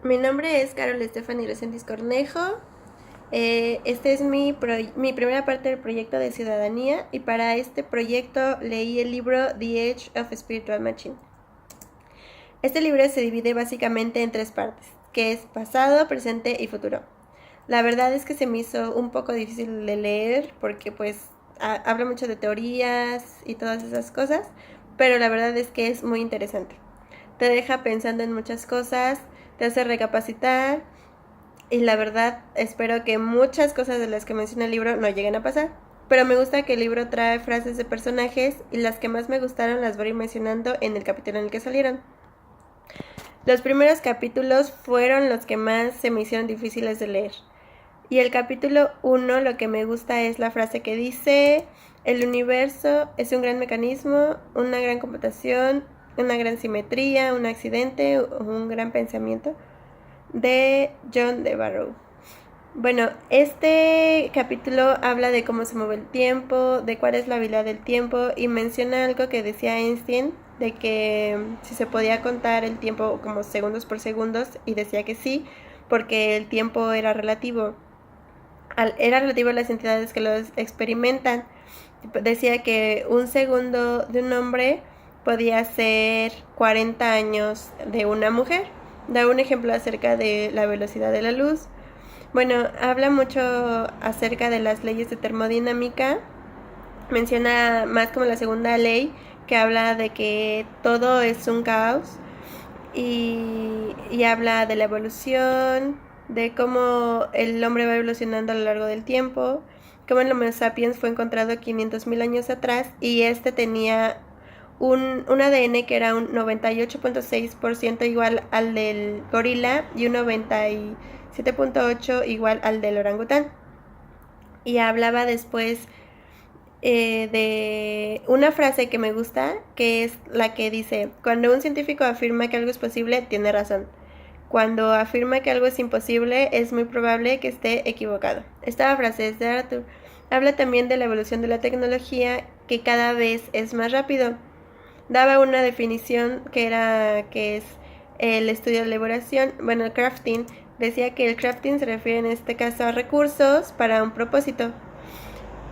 Mi nombre es Carol Stephanie Resendiz Cornejo. Este es mi primera parte del proyecto de ciudadanía y para este proyecto leí el libro The Age of Spiritual Machine. Este libro se divide básicamente en tres partes, que es pasado, presente y futuro. La verdad es que se me hizo un poco difícil de leer porque pues habla mucho de teorías y todas esas cosas, pero la verdad es que es muy interesante. Te deja pensando en muchas cosas, te hace recapacitar y la verdad espero que muchas cosas de las que menciona el libro no lleguen a pasar. Pero me gusta que el libro trae frases de personajes y las que más me gustaron las voy mencionando en el capítulo en el que salieron. Los primeros capítulos fueron los que más se me hicieron difíciles de leer. Y el capítulo 1 lo que me gusta es la frase que dice: el universo es un gran mecanismo, una gran computación, una gran simetría, un accidente o un gran pensamiento, de John de Barrow. Bueno, este capítulo habla de cómo se mueve el tiempo, de cuál es la habilidad del tiempo y menciona algo que decía Einstein, de que si se podía contar el tiempo como segundos por segundos, y decía que sí, porque el tiempo era relativo. Era relativo a las entidades que lo experimentan. Decía que un segundo de un hombre podía ser 40 años de una mujer. Da un ejemplo acerca de la velocidad de la luz. Bueno, habla mucho acerca de las leyes de termodinámica. Menciona más como la segunda ley, que habla de que todo es un caos. Y habla de la evolución, de cómo el hombre va evolucionando a lo largo del tiempo, cómo el Homo sapiens fue encontrado 500.000 años atrás y este tenía un ADN que era un 98.6% igual al del gorila y un 97.8% igual al del orangután. Y hablaba después de una frase que me gusta, que es la que dice: cuando un científico afirma que algo es posible, tiene razón. Cuando afirma que algo es imposible, es muy probable que esté equivocado. Esta frase es de Arthur. Habla también de la evolución de la tecnología, que cada vez es más rápido. Daba una definición que es el estudio de elaboración, bueno, el crafting. Decía que el crafting se refiere en este caso a recursos para un propósito.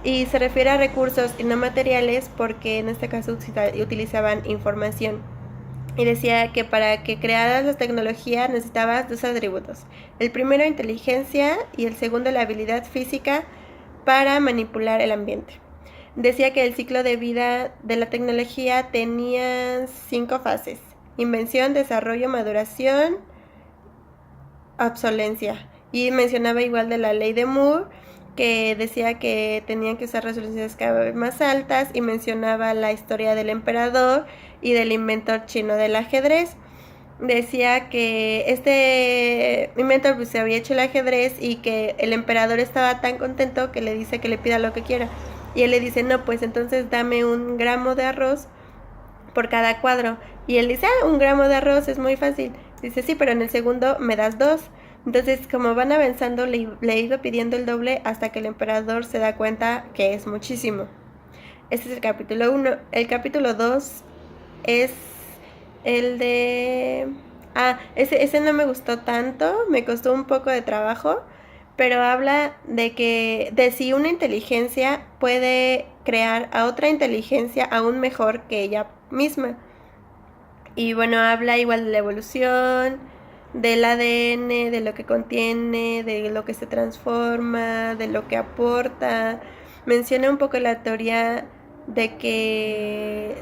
Y se refiere a recursos y no materiales porque en este caso utilizaban información. Y decía que para que crearas la tecnología necesitabas dos atributos. El primero, inteligencia, y el segundo, la habilidad física para manipular el ambiente. Decía que el ciclo de vida de la tecnología tenía 5 fases: invención, desarrollo, maduración, obsolencia. Y mencionaba igual de la ley de Moore, que decía que tenían que usar resoluciones cada vez más altas, y mencionaba la historia del emperador y del inventor chino del ajedrez. Decía que este inventor pues se había hecho el ajedrez y que el emperador estaba tan contento que le dice que le pida lo que quiera. Y él le dice: no, pues entonces dame 1 gramo de arroz por cada cuadro. Y él dice: 1 gramo de arroz es muy fácil. Dice: sí, pero en el segundo me das 2. Entonces, como van avanzando, le iba pidiendo el doble hasta que el emperador se da cuenta que es muchísimo. Este es el capítulo 1. El capítulo 2 es el de... ese no me gustó tanto, me costó un poco de trabajo, pero habla de si una inteligencia puede crear a otra inteligencia aún mejor que ella misma. Y bueno, habla igual de la evolución, del ADN, de lo que contiene, de lo que se transforma, de lo que aporta. Menciona un poco la teoría de que...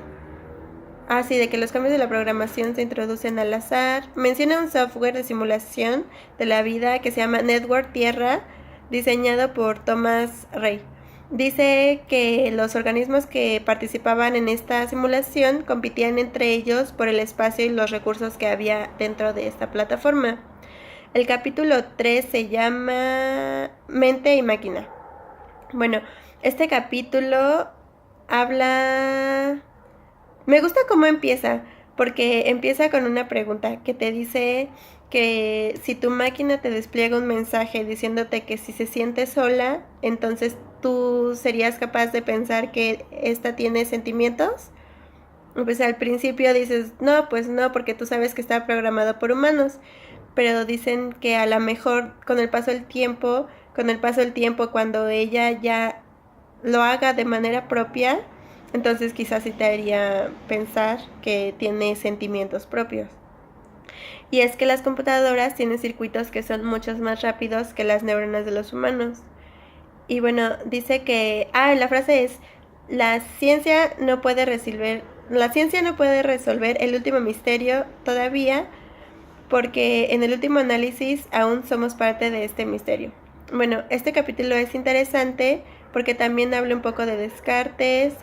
sí, de que los cambios de la programación se introducen al azar. Menciona un software de simulación de la vida que se llama Network Tierra, diseñado por Thomas Ray. Dice que los organismos que participaban en esta simulación competían entre ellos por el espacio y los recursos que había dentro de esta plataforma. El capítulo 3 se llama Mente y Máquina. Bueno, este capítulo habla... Me gusta cómo empieza, porque empieza con una pregunta que te dice que si tu máquina te despliega un mensaje diciéndote que si se siente sola, entonces tú serías capaz de pensar que esta tiene sentimientos. Pues al principio dices: no, pues no, porque tú sabes que está programado por humanos. pero dicen que a lo mejor con el paso del tiempo, cuando ella ya lo haga de manera propia, entonces quizás sí te haría pensar que tiene sentimientos propios. Y es que las computadoras tienen circuitos que son mucho más rápidos que las neuronas de los humanos. Y bueno, dice que, la frase es, la ciencia no puede resolver el último misterio todavía, porque en el último análisis aún somos parte de este misterio. Bueno, este capítulo es interesante porque también habla un poco de Descartes,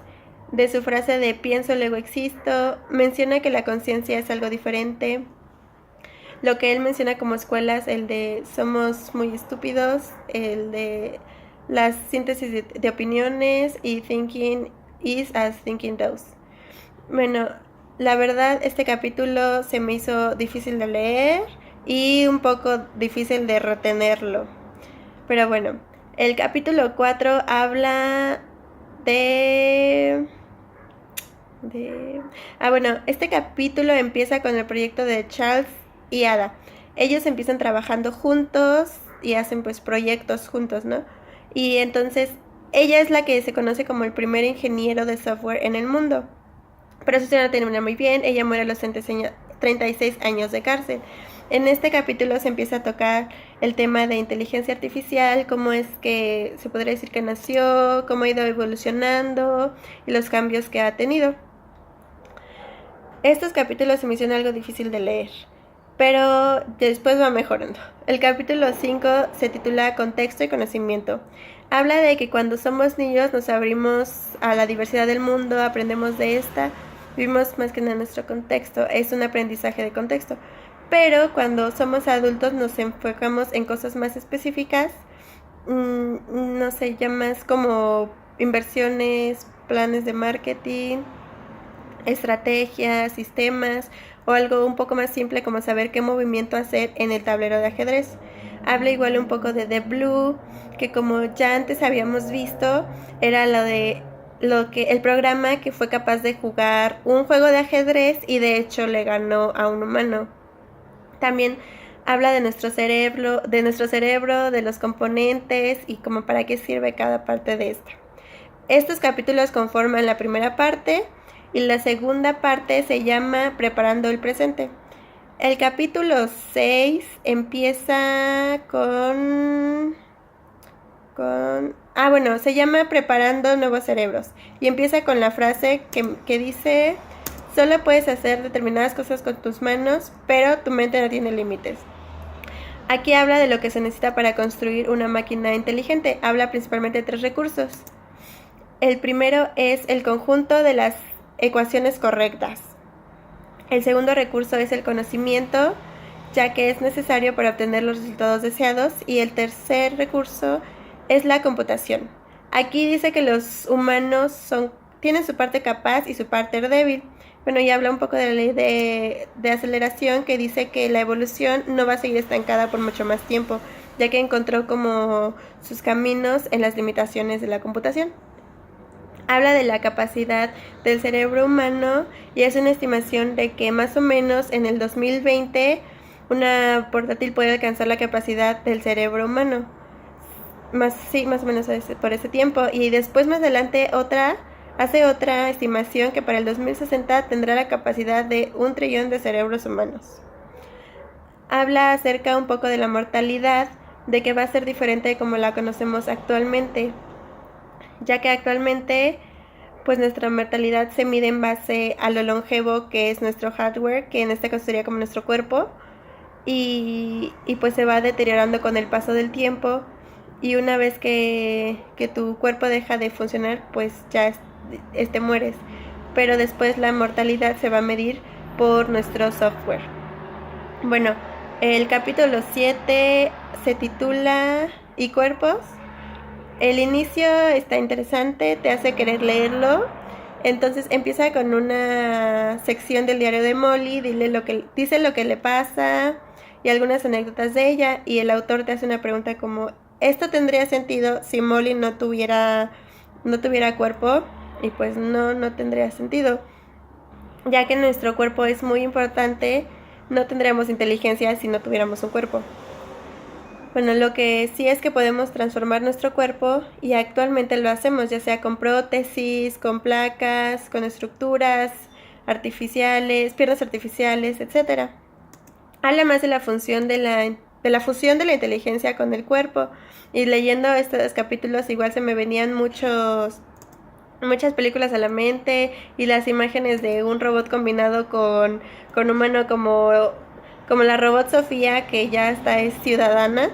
de su frase de pienso, luego existo, menciona que la conciencia es algo diferente. Lo que él menciona como escuelas, el de somos muy estúpidos, el de las síntesis de opiniones y thinking is as thinking does. Bueno, la verdad este capítulo se me hizo difícil de leer y un poco difícil de retenerlo. Pero bueno, el capítulo 4 habla este capítulo empieza con el proyecto de Charles y Ada. Ellos empiezan trabajando juntos y hacen pues proyectos juntos, ¿no? Y entonces ella es la que se conoce como el primer ingeniero de software en el mundo. Pero su no termina muy bien, ella muere a los 36 años de cárcel. En este capítulo se empieza a tocar el tema de inteligencia artificial, cómo es que se podría decir que nació, cómo ha ido evolucionando y los cambios que ha tenido. Estos capítulos se me hicieron algo difícil de leer, pero después va mejorando. El capítulo 5 se titula Contexto y Conocimiento. Habla de que cuando somos niños nos abrimos a la diversidad del mundo, aprendemos de esta, vivimos más que nada nuestro contexto, es un aprendizaje de contexto. Pero cuando somos adultos nos enfocamos en cosas más específicas, no sé, ya más como inversiones, planes de marketing, estrategias, sistemas o algo un poco más simple como saber qué movimiento hacer en el tablero de ajedrez. Habla igual un poco de The Blue, que como ya antes habíamos visto, era el programa que fue capaz de jugar un juego de ajedrez y de hecho le ganó a un humano. También habla de nuestro cerebro, de los componentes y como para qué sirve cada parte de esta. Estos capítulos conforman la primera parte y la segunda parte se llama Preparando el presente. El capítulo 6 empieza se llama Preparando nuevos cerebros y empieza con la frase que dice: solo puedes hacer determinadas cosas con tus manos, pero tu mente no tiene límites. Aquí habla de lo que se necesita para construir una máquina inteligente. Habla principalmente de 3 recursos. El primero es el conjunto de las ecuaciones correctas. El segundo recurso es el conocimiento, ya que es necesario para obtener los resultados deseados. Y el tercer recurso es la computación. Aquí dice que los humanos tienen su parte capaz y su parte débil. Bueno, y habla un poco de la ley de aceleración, que dice que la evolución no va a seguir estancada por mucho más tiempo, ya que encontró como sus caminos en las limitaciones de la computación. Habla de la capacidad del cerebro humano y es una estimación de que más o menos en el 2020 una portátil puede alcanzar la capacidad del cerebro humano. Más o menos por ese tiempo. Y después más adelante hace otra estimación que para el 2060 tendrá la capacidad de 1 trillón de cerebros humanos. Habla acerca un poco de la mortalidad, de que va a ser diferente como la conocemos actualmente, ya que actualmente pues nuestra mortalidad se mide en base a lo longevo que es nuestro hardware, que en este caso sería como nuestro cuerpo, y pues se va deteriorando con el paso del tiempo, y una vez que tu cuerpo deja de funcionar, pues ya mueres. Pero después la mortalidad se va a medir por nuestro software. Bueno, el capítulo 7 se titula ¿Y cuerpos? El inicio está interesante, te hace querer leerlo. Entonces empieza con una sección del diario de Molly, dice lo que le pasa y algunas anécdotas de ella, y el autor te hace una pregunta como: ¿esto tendría sentido si Molly no tuviera cuerpo? Y pues no tendría sentido, ya que nuestro cuerpo es muy importante no tendríamos inteligencia si no tuviéramos un cuerpo. Bueno, lo que sí es que podemos transformar nuestro cuerpo y actualmente lo hacemos, ya sea con prótesis, con placas, con estructuras artificiales, piernas artificiales, etcétera. Habla más de la función de la fusión de la inteligencia con el cuerpo. Y leyendo estos capítulos igual se me venían muchas películas a la mente y las imágenes de un robot combinado con humano como la robot Sofía, que ya hasta es ciudadana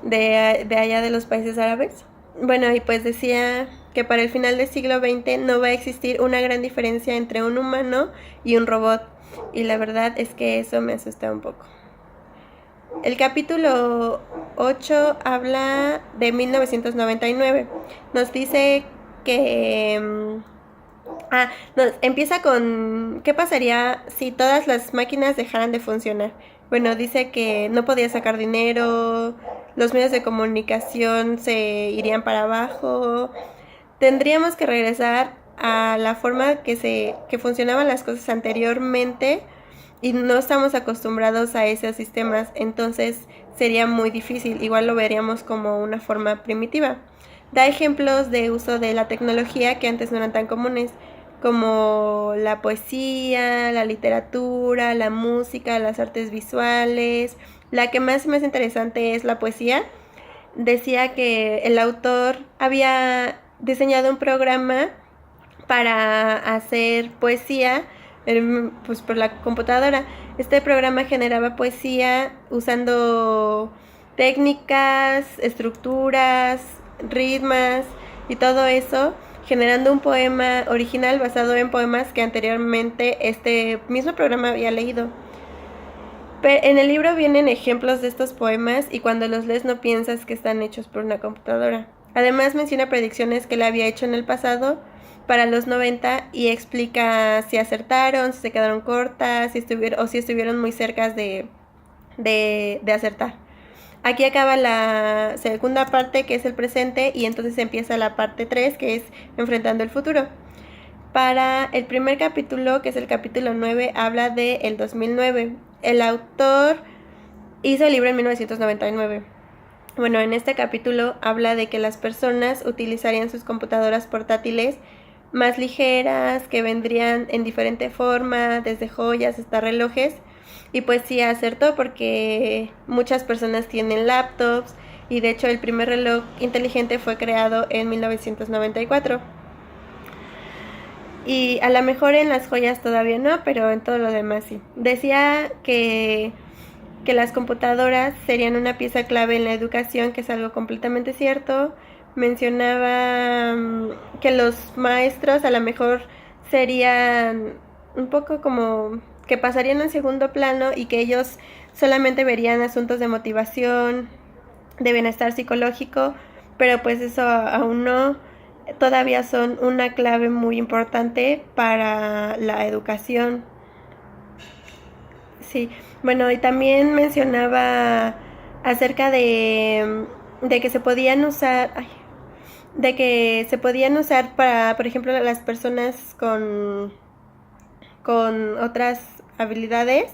de allá de los países árabes. Bueno, y pues decía que para el final del siglo XX no va a existir una gran diferencia entre un humano y un robot. Y la verdad es que eso me asusta un poco. El capítulo 8 habla de 1999. Nos dice que... empieza con ¿qué pasaría si todas las máquinas dejaran de funcionar? Bueno, dice que no podía sacar dinero, los medios de comunicación se irían para abajo, tendríamos que regresar a la forma que funcionaban las cosas anteriormente y no estamos acostumbrados a esos sistemas, entonces sería muy difícil, igual lo veríamos como una forma primitiva. Da ejemplos de uso de la tecnología que antes no eran tan comunes, como la poesía, la literatura, la música, las artes visuales. La que más me hace interesante es la poesía. Decía que el autor había diseñado un programa para hacer poesía pues por la computadora. Este programa generaba poesía usando técnicas, estructuras, ritmos y todo eso, generando un poema original basado en poemas que anteriormente este mismo programa había leído. Pero en el libro vienen ejemplos de estos poemas y cuando los lees no piensas que están hechos por una computadora. Además menciona predicciones que él había hecho en el pasado para los 90 y explica si acertaron, si se quedaron cortas, si estuvieron muy cerca de acertar. Aquí acaba la segunda parte, que es el presente, y entonces empieza la parte 3, que es enfrentando el futuro. Para el primer capítulo, que es el capítulo 9, habla del 2009. El autor hizo el libro en 1999. Bueno, en este capítulo habla de que las personas utilizarían sus computadoras portátiles más ligeras, que vendrían en diferente forma, desde joyas hasta relojes. Y pues sí acertó porque muchas personas tienen laptops y de hecho el primer reloj inteligente fue creado en 1994. Y a lo mejor en las joyas todavía no, pero en todo lo demás sí. Decía que las computadoras serían una pieza clave en la educación, que es algo completamente cierto. Mencionaba que los maestros a lo mejor serían un poco como que pasarían en segundo plano y que ellos solamente verían asuntos de motivación, de bienestar psicológico, pero pues eso aún no. Todavía son una clave muy importante para la educación. Sí, bueno, y también mencionaba acerca de que se podían usar, de que se podían usar para, por ejemplo, las personas con otras habilidades,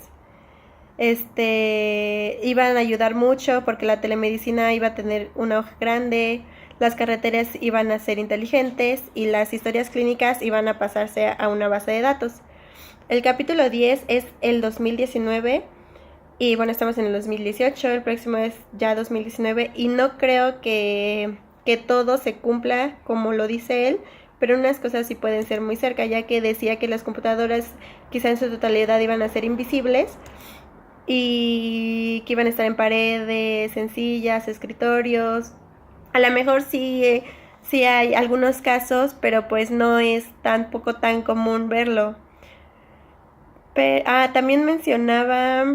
iban a ayudar mucho porque la telemedicina iba a tener una hoja grande, las carreteras iban a ser inteligentes y las historias clínicas iban a pasarse a una base de datos. El capítulo 10 es el 2019 y bueno, estamos en el 2018, el próximo es ya 2019 y no creo que todo se cumpla como lo dice él, pero unas cosas sí pueden ser muy cerca, ya que decía que las computadoras quizá en su totalidad iban a ser invisibles y que iban a estar en paredes, en sillas, escritorios. A lo mejor sí hay algunos casos, pero pues no es tampoco tan común verlo. También mencionaba...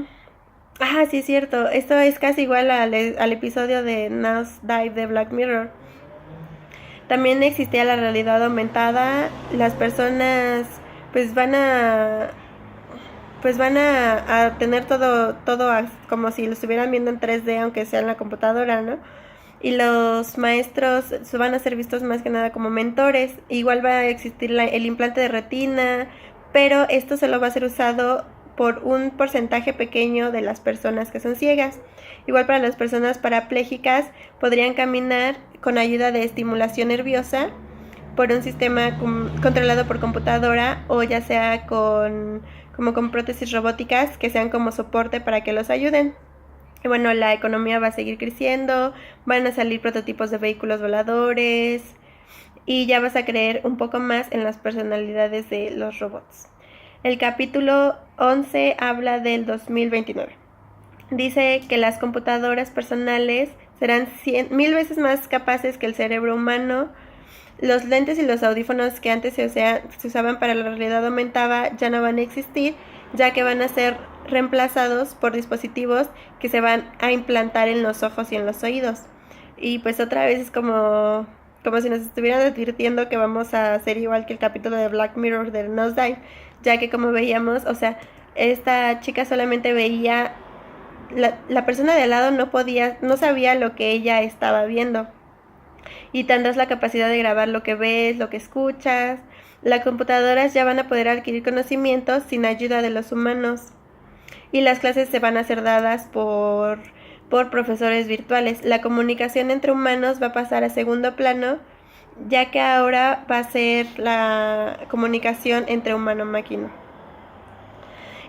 sí es cierto, esto es casi igual al episodio de Nosedive de Black Mirror. También existía la realidad aumentada, las personas pues van a tener todo como si lo estuvieran viendo en 3D, aunque sea en la computadora, ¿no? Y los maestros van a ser vistos más que nada como mentores. Igual va a existir el implante de retina, pero esto solo va a ser usado por un porcentaje pequeño de las personas que son ciegas. Igual para las personas parapléjicas podrían caminar con ayuda de estimulación nerviosa por un sistema controlado por computadora o ya sea con prótesis robóticas que sean como soporte para que los ayuden. Y bueno, la economía va a seguir creciendo, van a salir prototipos de vehículos voladores y ya vas a creer un poco más en las personalidades de los robots. El capítulo 11 habla del 2029. Dice que las computadoras personales serán 1000 veces más capaces que el cerebro humano. Los lentes y los audífonos que antes se usaban para la realidad aumentada ya no van a existir, ya que van a ser reemplazados por dispositivos que se van a implantar en los ojos y en los oídos. Y pues otra vez es como si nos estuvieran advirtiendo que vamos a ser igual que el capítulo de Black Mirror del Nosedive, ya que como veíamos, o sea, esta chica solamente veía, la persona de al lado no sabía lo que ella estaba viendo. Y tendrás la capacidad de grabar lo que ves, lo que escuchas. Las computadoras ya van a poder adquirir conocimientos sin ayuda de los humanos. Y las clases se van a ser dadas por profesores virtuales. La comunicación entre humanos va a pasar a segundo plano, ya que ahora va a ser la comunicación entre humano-máquina.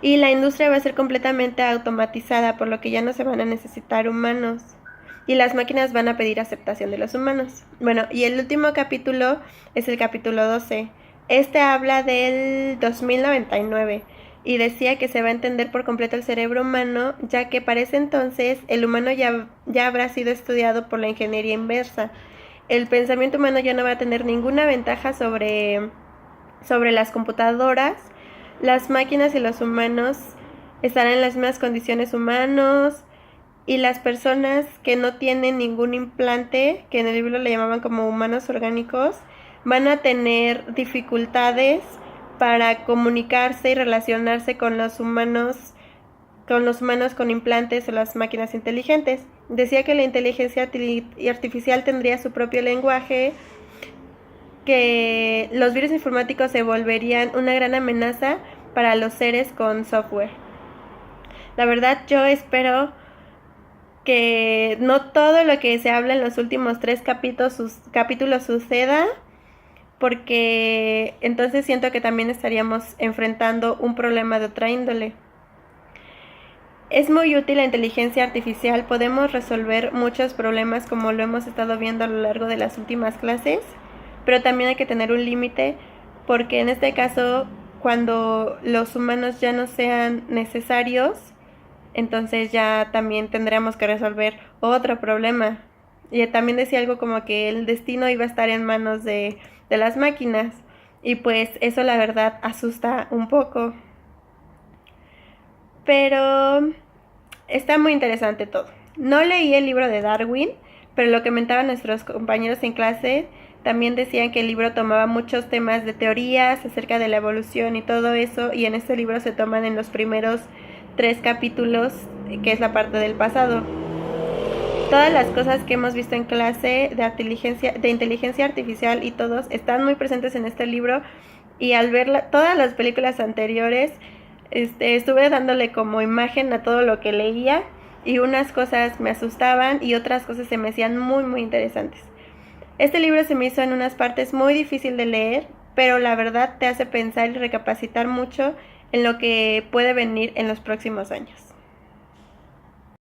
Y la industria va a ser completamente automatizada, por lo que ya no se van a necesitar humanos. Y las máquinas van a pedir aceptación de los humanos. Bueno, y el último capítulo es el capítulo 12. Este habla del 2099 y decía que se va a entender por completo el cerebro humano, ya que para ese entonces el humano ya habrá sido estudiado por la ingeniería inversa. El pensamiento humano ya no va a tener ninguna ventaja sobre las computadoras. Las máquinas y los humanos estarán en las mismas condiciones humanos. Y las personas que no tienen ningún implante, que en el libro le llamaban como humanos orgánicos, van a tener dificultades para comunicarse y relacionarse con los humanos con implantes o las máquinas inteligentes. Decía que la inteligencia artificial tendría su propio lenguaje, que los virus informáticos se volverían una gran amenaza para los seres con software. La verdad, yo espero que no todo lo que se habla en los últimos 3 capítulos suceda, porque entonces siento que también estaríamos enfrentando un problema de otra índole. Es muy útil la inteligencia artificial, podemos resolver muchos problemas como lo hemos estado viendo a lo largo de las últimas clases, pero también hay que tener un límite, porque en este caso, cuando los humanos ya no sean necesarios, entonces ya también tendríamos que resolver otro problema. Y también decía algo como que el destino iba a estar en manos de las máquinas. Y pues eso la verdad asusta un poco. Pero está muy interesante todo. No leí el libro de Darwin, pero lo que comentaban nuestros compañeros en clase, también decían que el libro tomaba muchos temas de teorías acerca de la evolución y todo eso. Y en este libro se toman en los primeros 3 capítulos, que es la parte del pasado. Todas las cosas que hemos visto en clase de inteligencia artificial y todos están muy presentes en este libro, y al ver todas las películas anteriores, estuve dándole como imagen a todo lo que leía, y unas cosas me asustaban y otras cosas se me hacían muy muy interesantes. Este libro se me hizo en unas partes muy difícil de leer, pero la verdad te hace pensar y recapacitar mucho en lo que puede venir en los próximos años.